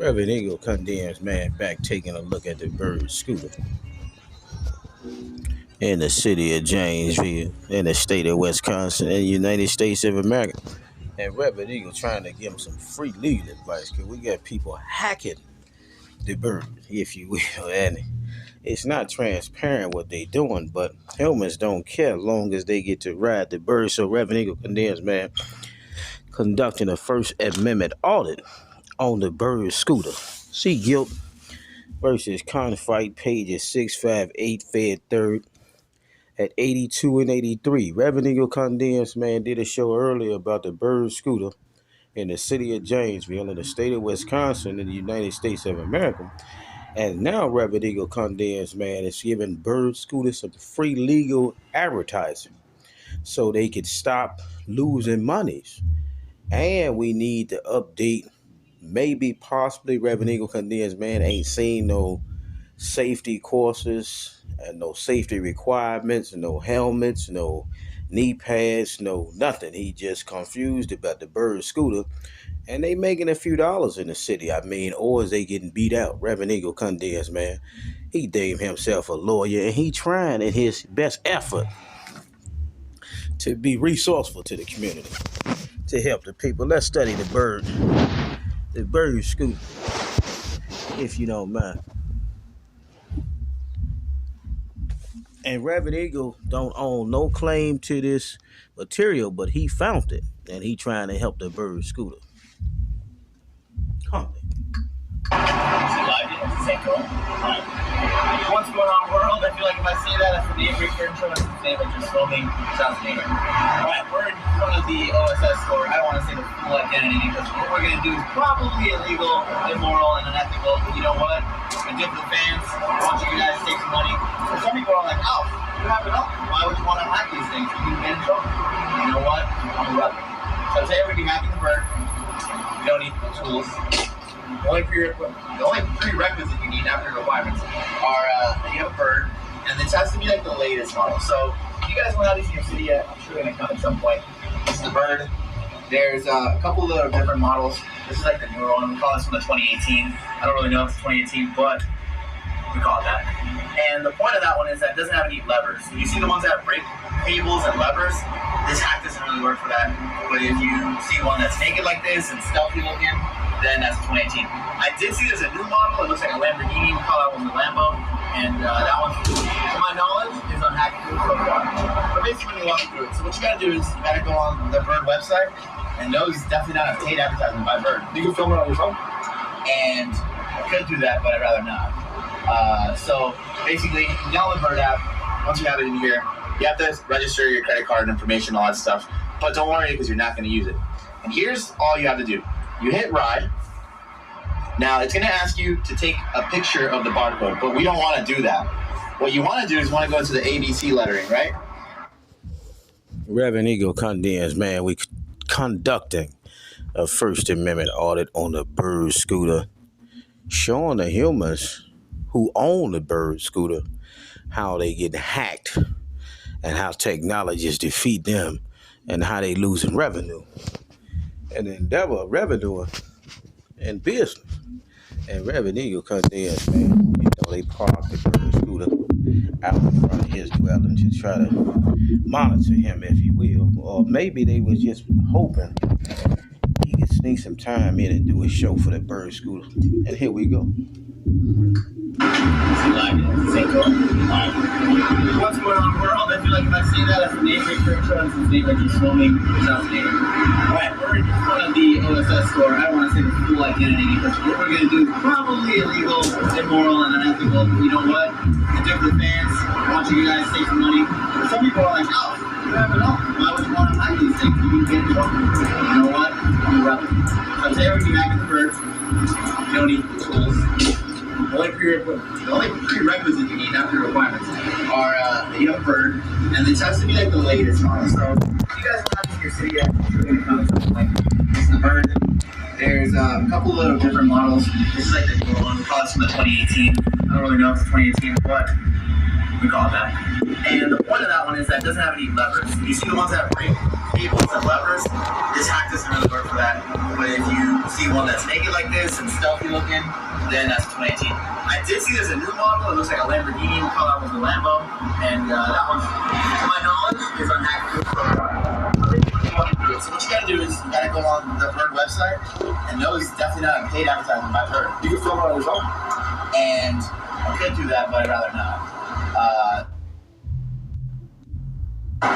Reverend Eagle condemns man back taking a look at the bird scooter in the city of Janesville, in the state of Wisconsin, in the United States of America. And Reverend Eagle trying to give him some free legal advice because we got people hacking the bird, if you will. And it's not transparent what they doing, but humans don't care as long as they get to ride the bird. So Reverend Eagle condemns man conducting a First Amendment audit on the bird scooter. See Guilt versus Confight, pages 658, Fed 3rd at 82 and 83. Reverend Eagle condemns man did a show earlier about the bird scooter in the city of Janesville in the state of Wisconsin in the United States of America. And now Reverend Eagle condemns man is giving bird scooters some free legal advertising so they could stop losing monies. And we need to update, maybe possibly Reverend Eagle condemns man ain't seen no safety courses and no safety requirements, no helmets, no knee pads, no nothing. He just confused about the bird scooter. And they making a few dollars in the city. I mean, or is they getting beat out? Reverend Eagle condemns man. He deemed himself a lawyer and he trying in his best effort to be resourceful to the community, to help the people. Let's study the bird scooter, if you don't mind. And Reverend Eagle don't own no claim to this material, but he found it, and he trying to help the bird scooter. Come What's going on, world? I feel like if I say that, that's the name referring to his name, it just slowly sounds neighbor. Alright, we're in front of the OSS store. I don't want to say the full identity because what we're going to do is probably illegal, immoral, and unethical. But you know what? I did for the fans. I want you guys to take some money. Some people are like, oh, you have it up. Why would you want to hack these things? You can get in trouble. You know what? I'm a rebel. So today we're going to be hacking the bird. You don't need the tools. The only prerequisite you need after requirements are that you have a bird, and this has to be like the latest model. So if you guys don't have these in your city yet, I'm sure they're going to come at some point. This is the bird. There's a couple of different models. This is like the newer one. We call this one the 2018. I don't really know if it's 2018, but we call it that. And the point of that one is that it doesn't have any levers. You see the ones that have brake cables and levers? This hack doesn't really work for that. But if you see one that's naked like this and stealthy looking, then that's a 2018. I did see there's a new model. It looks like a Lamborghini. We call that one the Lambo. And that one, to my knowledge, is unhackable so far. But basically, when you walk through it, so what you gotta do is you gotta go on the Bird website. And no, it's definitely not a paid advertisement by Bird. You can film it on your phone. And I could do that, but I'd rather not. So basically, you can download the Bird app. Once you have it in here, you have to register your credit card information, all that stuff. But don't worry, because you're not going to use it. And here's all you have to do. You hit ride. Now, it's going to ask you to take a picture of the barcode, but we don't want to do that. What you want to do is want to go to the ABC lettering, right? Reverend Eagle condemns man we conducting a First Amendment audit on the bird scooter, showing the humans who own the bird scooter how they get hacked and how technologies defeat them and how they losing revenue. And the endeavor of revenue and business. And Reverend Eagle condemns man, they park the bird scooter out in front of his dwelling to try to monitor him, if you will. Or maybe they was just hoping he could sneak some time in and do a show for the bird scooter. And here we go. What's going on, world? I feel like if I say that, that's the name referring to his name, it just slowly sounds neighbor. Alright, we're in front of the OSS store. I don't want to say the full identity because what we're going to do is probably illegal, immoral, and unethical. But you know what? I did for the fans. I want you guys to take some money. But some people are like, oh, you have it all. Why would you want to hide these things? You can get in trouble. You know what? I'm a rebel. So today we're going to be hacking the bird. You don't need tools. The only prerequisite you need after requirements are that you have a bird, and this has to be like the latest model. So if you guys don't have this in your city yet, you're going to come to something like this is the bird. There's a couple of different models. This is like the newer one. We call this from the 2018. I don't really know if it's 2018, but we call it that. And the point of that one is that it doesn't have any levers. You see the ones that have brake cables and levers? This hack doesn't really work for that. But if you see see one that's naked like this and stealthy looking, then that's 2018. I did see there's a new model. It looks like a Lamborghini. We call that one the Lambo. And that one, to my knowledge, is unhackable. So what you gotta do is you gotta go on the Bird website, and no, it's definitely not a paid advertisement by Bird. You can film it on your phone. And I could do that, but I'd rather not. It's a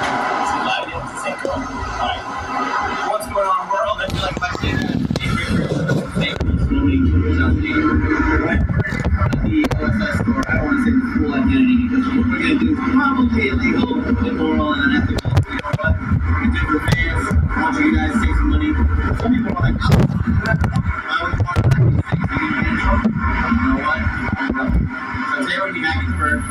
live deal. It's the same girl. Alright. What's going on, world? I feel like if I say that, the OSS store, I don't want to say the full identity because what we're going to do is probably illegal, immoral, and unethical. You know what? We're good for fans. I want you guys to save some money. Some people are like, oh, I always want to do these things. You get in trouble. You know what? So today we're going to be hacking for,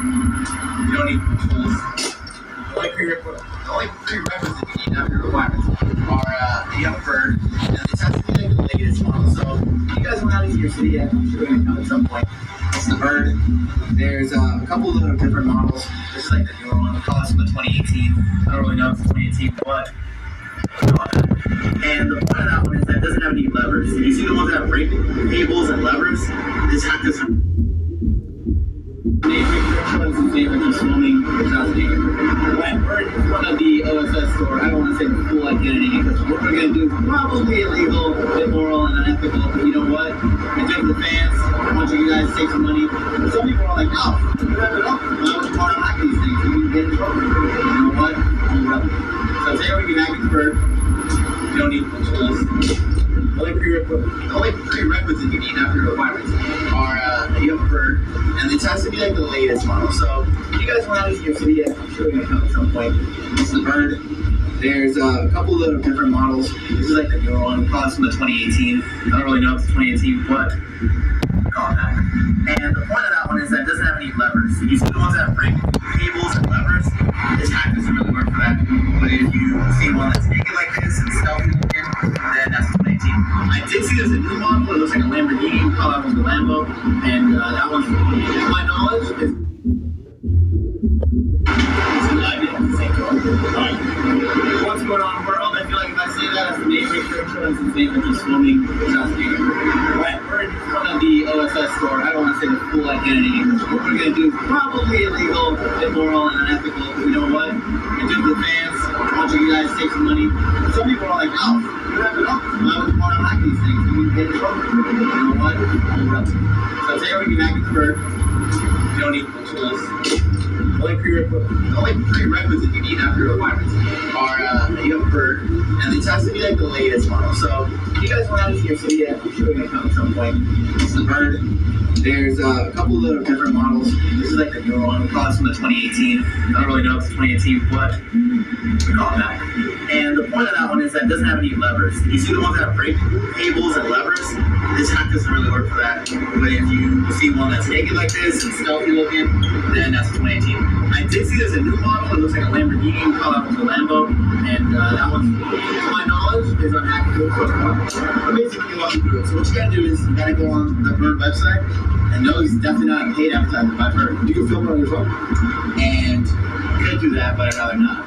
you don't need tools. The only prerequisites that you need after requirements are that you have a bird, and it's has to be like the latest model. So if you guys went out into your city yet, I'm sure we're going to come at some point. It's the bird. There's a couple of little different models. This is like the newer one. We call this from the 2018. I don't really know if it's 2018, but and the point of that one is that it doesn't have any levers. You see the ones that have brake cables and levers? This has this. Right, we're in front of the OSS store. I don't want to say the full identity because what we're going to do is probably illegal, immoral, and unethical. But you know what? It's just the fans. I want you guys to save some money. Some people are like, oh, you have it up. I was part of hacking these things. You can get in trouble. You know what? So today we're going to be hacking the bird. You don't need tools. The only prerequisites you need after requirements are that you have a bird, and it has to be like the latest model. So if you guys went out into your city yet, I'm sure we're gonna come at some point. This is the bird. There's a couple of different models. This is like the newer one. We call this from the 2018. I don't really know if it's 2018, but we call it that. And the point of that one is that it doesn't have any levers. So you see the ones that have brake cables and levers? This hack doesn't really work for that. But if you see one that's naked like this and stealthy looking, then that's 2018. I did see there's a new model. It looks like a Lamborghini. We call that one the Lambo. And that one, to my knowledge, is live. It's the same girl. Alright. What's going on, world? I feel like if I say that as the name picture, it's the name of just swimming. Right, we're in front of the OSS store. I don't want to say the full identity because what we're going to do is probably illegal, immoral, and unethical. But you know what? It's just the fans. I want you guys to save some money. Some people are like, oh, you have it up. I was part of hacking these things. You can get in trouble. You know what? So today we're going to be hacking the bird. You don't need tools. The only prerequisites you need after requirements are that you have a bird, and it has to be like the latest model. So if you guys went out into your city yet, I'm sure we're going to come at some point. This is the bird. There's a couple of little different models. This is like the newer one. We call this from the 2018. I don't really know if it's 2018, but we call it that. And the point of that one is that it doesn't have any levers. You see the ones that have brake cables and levers? This hack doesn't really work for that. But if you see one that's naked like this and stealthy looking, then that's 2018. I did see there's a new model. It looks like a Lamborghini. We call that one the Lambo. And that one, to my knowledge, is unhackable. But basically, walk you through it. So what you gotta do is you gotta go on the Bird website. And no, it's definitely not a paid advertisement by Bird. You can film it on your phone. And you could do that, but I'd rather not.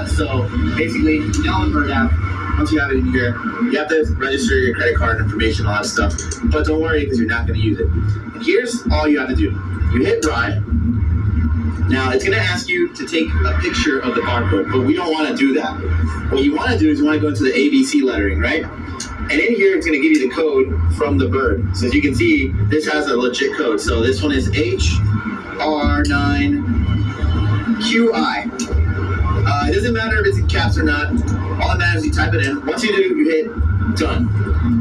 So basically, you download the Bird app. Once you have it in here, you have to register your credit card information, all that stuff. But don't worry, because you're not going to use it. And here's all you have to do. You hit Ride. Now, it's going to ask you to take a picture of the barcode, but we don't want to do that. What you want to do is you want to go into the ABC lettering, right? And in here, it's going to give you the code from the bird. So as you can see, this has a legit code. So this one is HR9QI. It doesn't matter if it's in caps or not. All that matters is you type it in. Once you do, you hit done.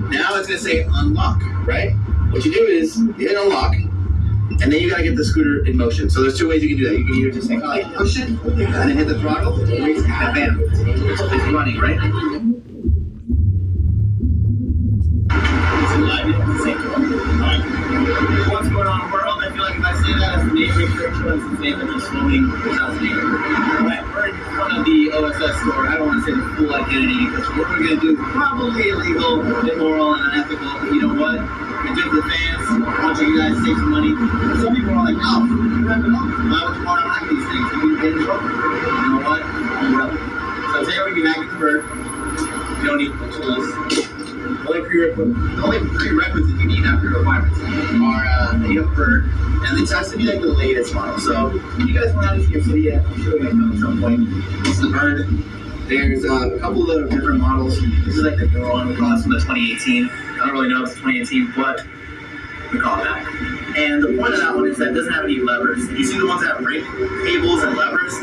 Now it's going to say unlock, right? What you do is you hit unlock, and then you got to get the scooter in motion. So there's two ways you can do that. You can either just like push it, and then hit the throttle, and bam, it's running, right? What's going on, world? I feel like if I say that as the name picture, it's the name of just swimming. Right, we're in front of the OSS store. I don't want to say the full identity because what we're going to do is probably illegal, immoral, and unethical. But you know what? It's just the fans. I want you guys to save some money. Some people are like, oh, you have it up. I was part of hacking these things. You can get in trouble. You know what? So today we're going to be hacking the bird. You don't need tools. The The only prerequisites you need after requirements are you have a bird, and this has to be like the latest model. So if you guys want to see your city yet, I'm sure we're going to come at some point. This is the bird. There's a couple of different models. This is like the newer one. We call this from the 2018. I don't really know if it's 2018, but we call it that. And the point of that one is that it doesn't have any levers. You see the ones that have brake cables and levers?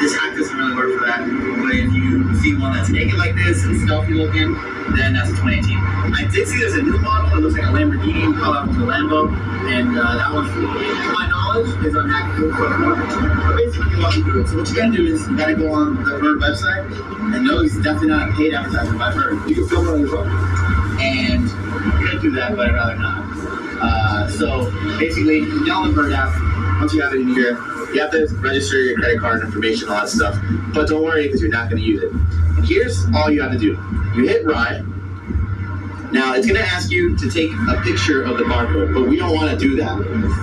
This hack doesn't really work for that. But if you see one that's naked like this and stealthy looking, then that's a 2018. I did see there's a new model. It looks like a Lamborghini. We call that one the Lambo. And that one, to my knowledge, is unhackable. But basically, you walk you through it. So what you gotta do is you gotta go on the Bird website. And no, it's definitely not a paid advertisement by Bird. You can film it on your phone. And you could do that, but I'd rather not. So basically, you download the Bird app. Once you have it in here, you have to register your credit card information, all that stuff. But don't worry, because you're not going to use it. And here's all you have to do. You hit ride. Now, it's going to ask you to take a picture of the barcode, but we don't want to do that.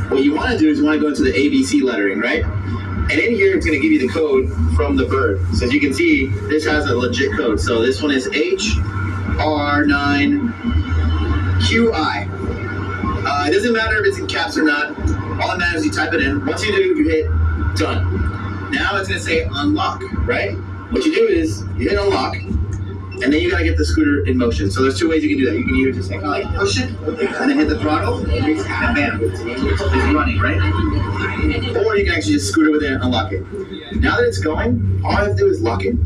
What you want to do is you want to go into the ABC lettering, right? And in here, it's going to give you the code from the Bird. So as you can see, this has a legit code. So this one is HR9QI. It doesn't matter if it's in caps or not. All that matters is you type it in. Once you do, you hit done. Now it's going to say unlock, right? What you do is you hit unlock, and then you got to get the scooter in motion. So there's two ways you can do that. You can either just like push it, and then hit the throttle, and bam, it's running, right? Or you can actually just scooter with it and unlock it. Now that it's going, all you have to do is lock it.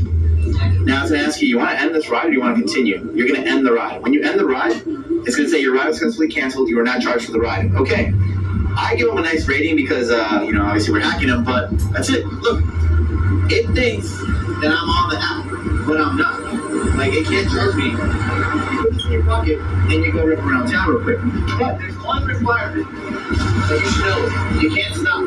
Now it's going to ask you want to end this ride or do you want to continue? You're going to end the ride. When you end the ride, it's going to say your ride was successfully canceled. You are not charged for the ride. Okay. I give them a nice rating because, obviously we're hacking them, but that's it. Look, it thinks that I'm on the app, but I'm not. Like, it can't charge me. You put this in your pocket, and you go rip around town real quick. But there's one requirement that you should know. You can't stop.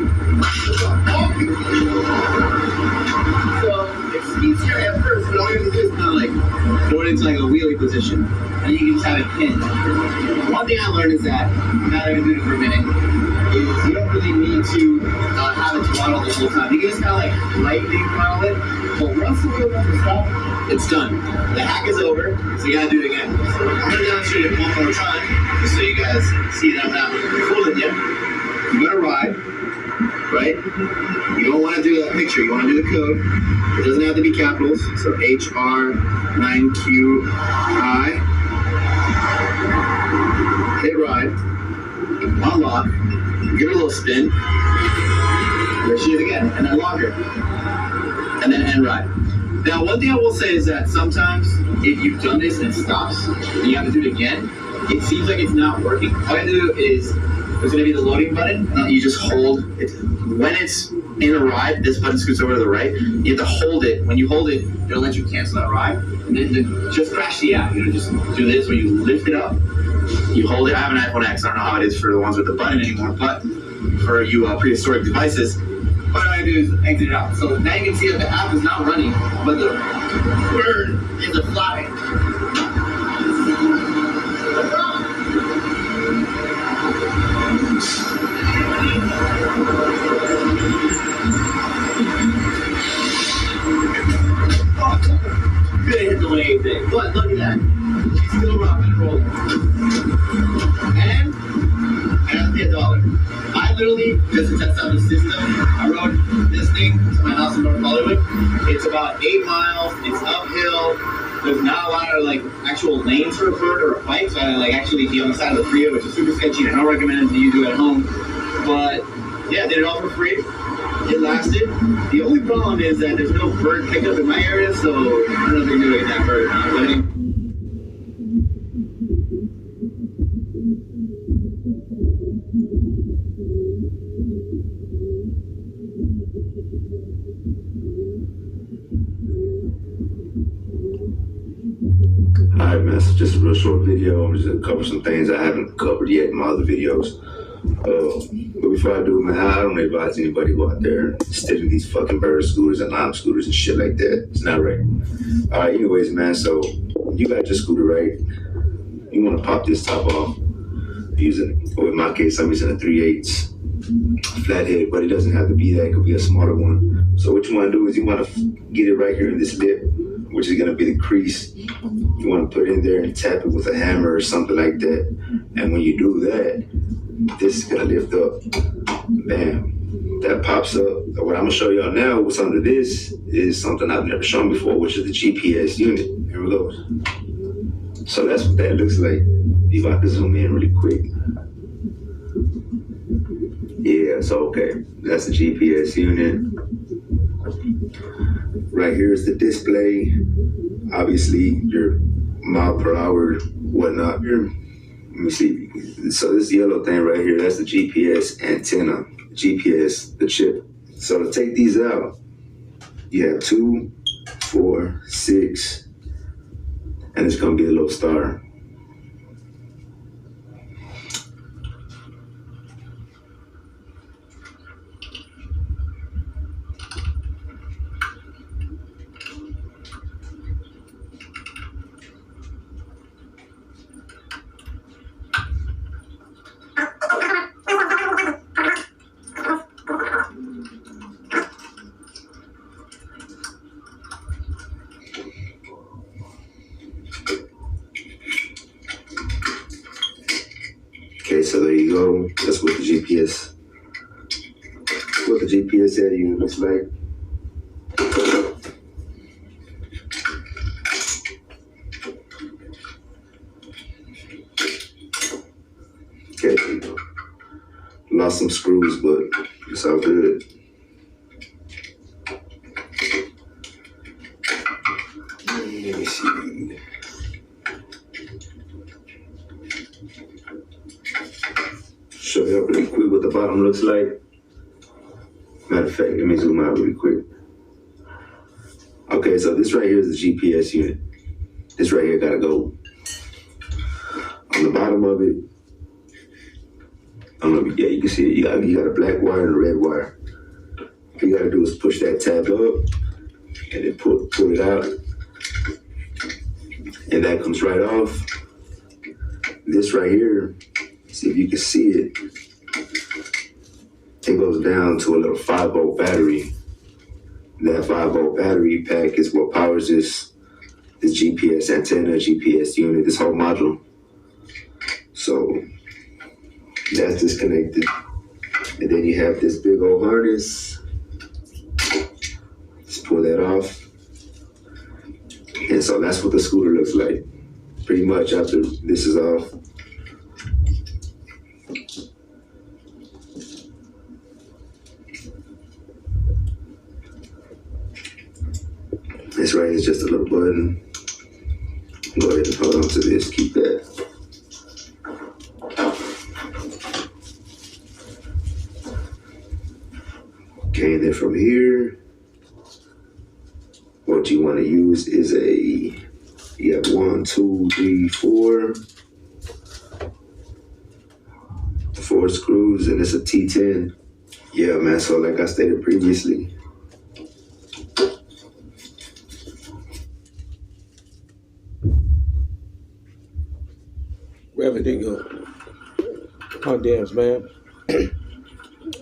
So, it's easier at first, but all you have to do is kind of like throw it into like a wheelie position, and you can just have it pinned. One thing I learned is that, now that I've been doing it for a minute, is you don't really need to have it throttle the whole time. You can just kind of like lightly throttle it, but once the wheel doesn't stop, it's done. The hack is over, so you gotta do it again. So I'm gonna demonstrate it one more time, just so you guys see that I'm not fooling you. You gotta ride, right? You don't want to do that picture, you want to do the code. It doesn't have to be capitals, so HR9QI. Hit ride, unlock, give it a little spin, there she is again, and then lock her, and then end ride. Now, one thing I will say is that sometimes if you've done this and it stops, and you have to do it again, it seems like it's not working. All you do is, there's going to be the loading button, and you just hold it. When it's in a ride, this button scoots over to the right. You have to hold it. When you hold it, it'll let you cancel that ride, and then just crash the app. Just do this where you lift it up. You hold it. I have an iPhone X. I don't know how it is for the ones with the button anymore, but for you prehistoric devices, what I do is exit it out. So now you can see that the app is not running, but the bird is a fly. Couldn't hit the wave thing, but look at that. She's still rocking and rolling. And I got to pay $1. I literally, just to test out the system, I rode this thing to my house in North Hollywood. It's about 8 miles. It's uphill. There's not a lot of like actual lanes for a bird or a bike, so I like actually be on the side of the freeway, which is super sketchy. And I don't recommend that you do it at home. But yeah, did it all for free. It lasted. The only problem is that there's no bird pickup in my area, so I don't know if they're doing that bird or not. But anyway. Alright man, so just a real short video. I'm just gonna cover some things I haven't covered yet in my other videos. But before I do, man, I don't advise anybody go out there stealing these fucking bird scooters and lime scooters and shit like that. It's not right. Alright, anyways, man, so you got your scooter, right? You wanna pop this top off. Or in my case, I'm using a 3/8 flathead, but it doesn't have to be that. It could be a smaller one. So what you wanna do is you wanna get it right here in this lip, which is gonna be the crease. You want to put it in there and tap it with a hammer or something like that. And when you do that, this is gonna lift up. Bam. That pops up. What I'm gonna show y'all now, what's under this, is something I've never shown before, which is the GPS unit. Here we go. So that's what that looks like. If I can zoom in really quick. Yeah, so okay. That's the GPS unit. Right here is the display. Obviously, your mile per hour, whatnot. Let me see. So this yellow thing right here, that's the GPS antenna. GPS, the chip. So to take these out, you have 2, 4, 6, and it's gonna be a little star. Okay, so there you go. That's what the GPS unit looks like. Okay, there you go. Lost some screws, but it's all good. Let me see. Show you really quick what the bottom looks like. Matter of fact, let me zoom out really quick. Okay, so this right here is the GPS unit. This right here gotta go. On the bottom of it, I don't know, yeah, you can see it. You got a black wire and a red wire. All you gotta do is push that tab up and then pull it out. And that comes right off. This right here, see if you can see it. It goes down to a little 5-volt battery. That 5-volt battery pack is what powers this GPS antenna, GPS unit, this whole module. So that's disconnected. And then you have this big old harness. Just pull that off. And so that's what the scooter looks like. Pretty much after this is off. This right here is just a little button. Go ahead and hold on to this, keep that. Okay, and then from here, what you want to use is you have 1, 2, 3, 4. 4 screws, and it's a T10. Yeah, man, so like I stated previously, Reverend Dingo. Oh, damn, man.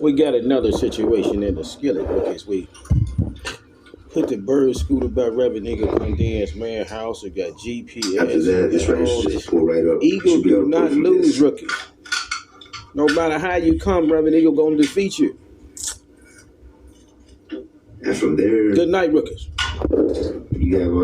We got another situation in the skillet because we put the bird scooter by Reverend Eagle Condensed Man house. It got GPS. after that, this right here just pull right up. Eagle Should be able do to pull not from lose, this. rookie. No matter how you come, Reverend Eagle gonna defeat you. And from there, Good night, rookies. you have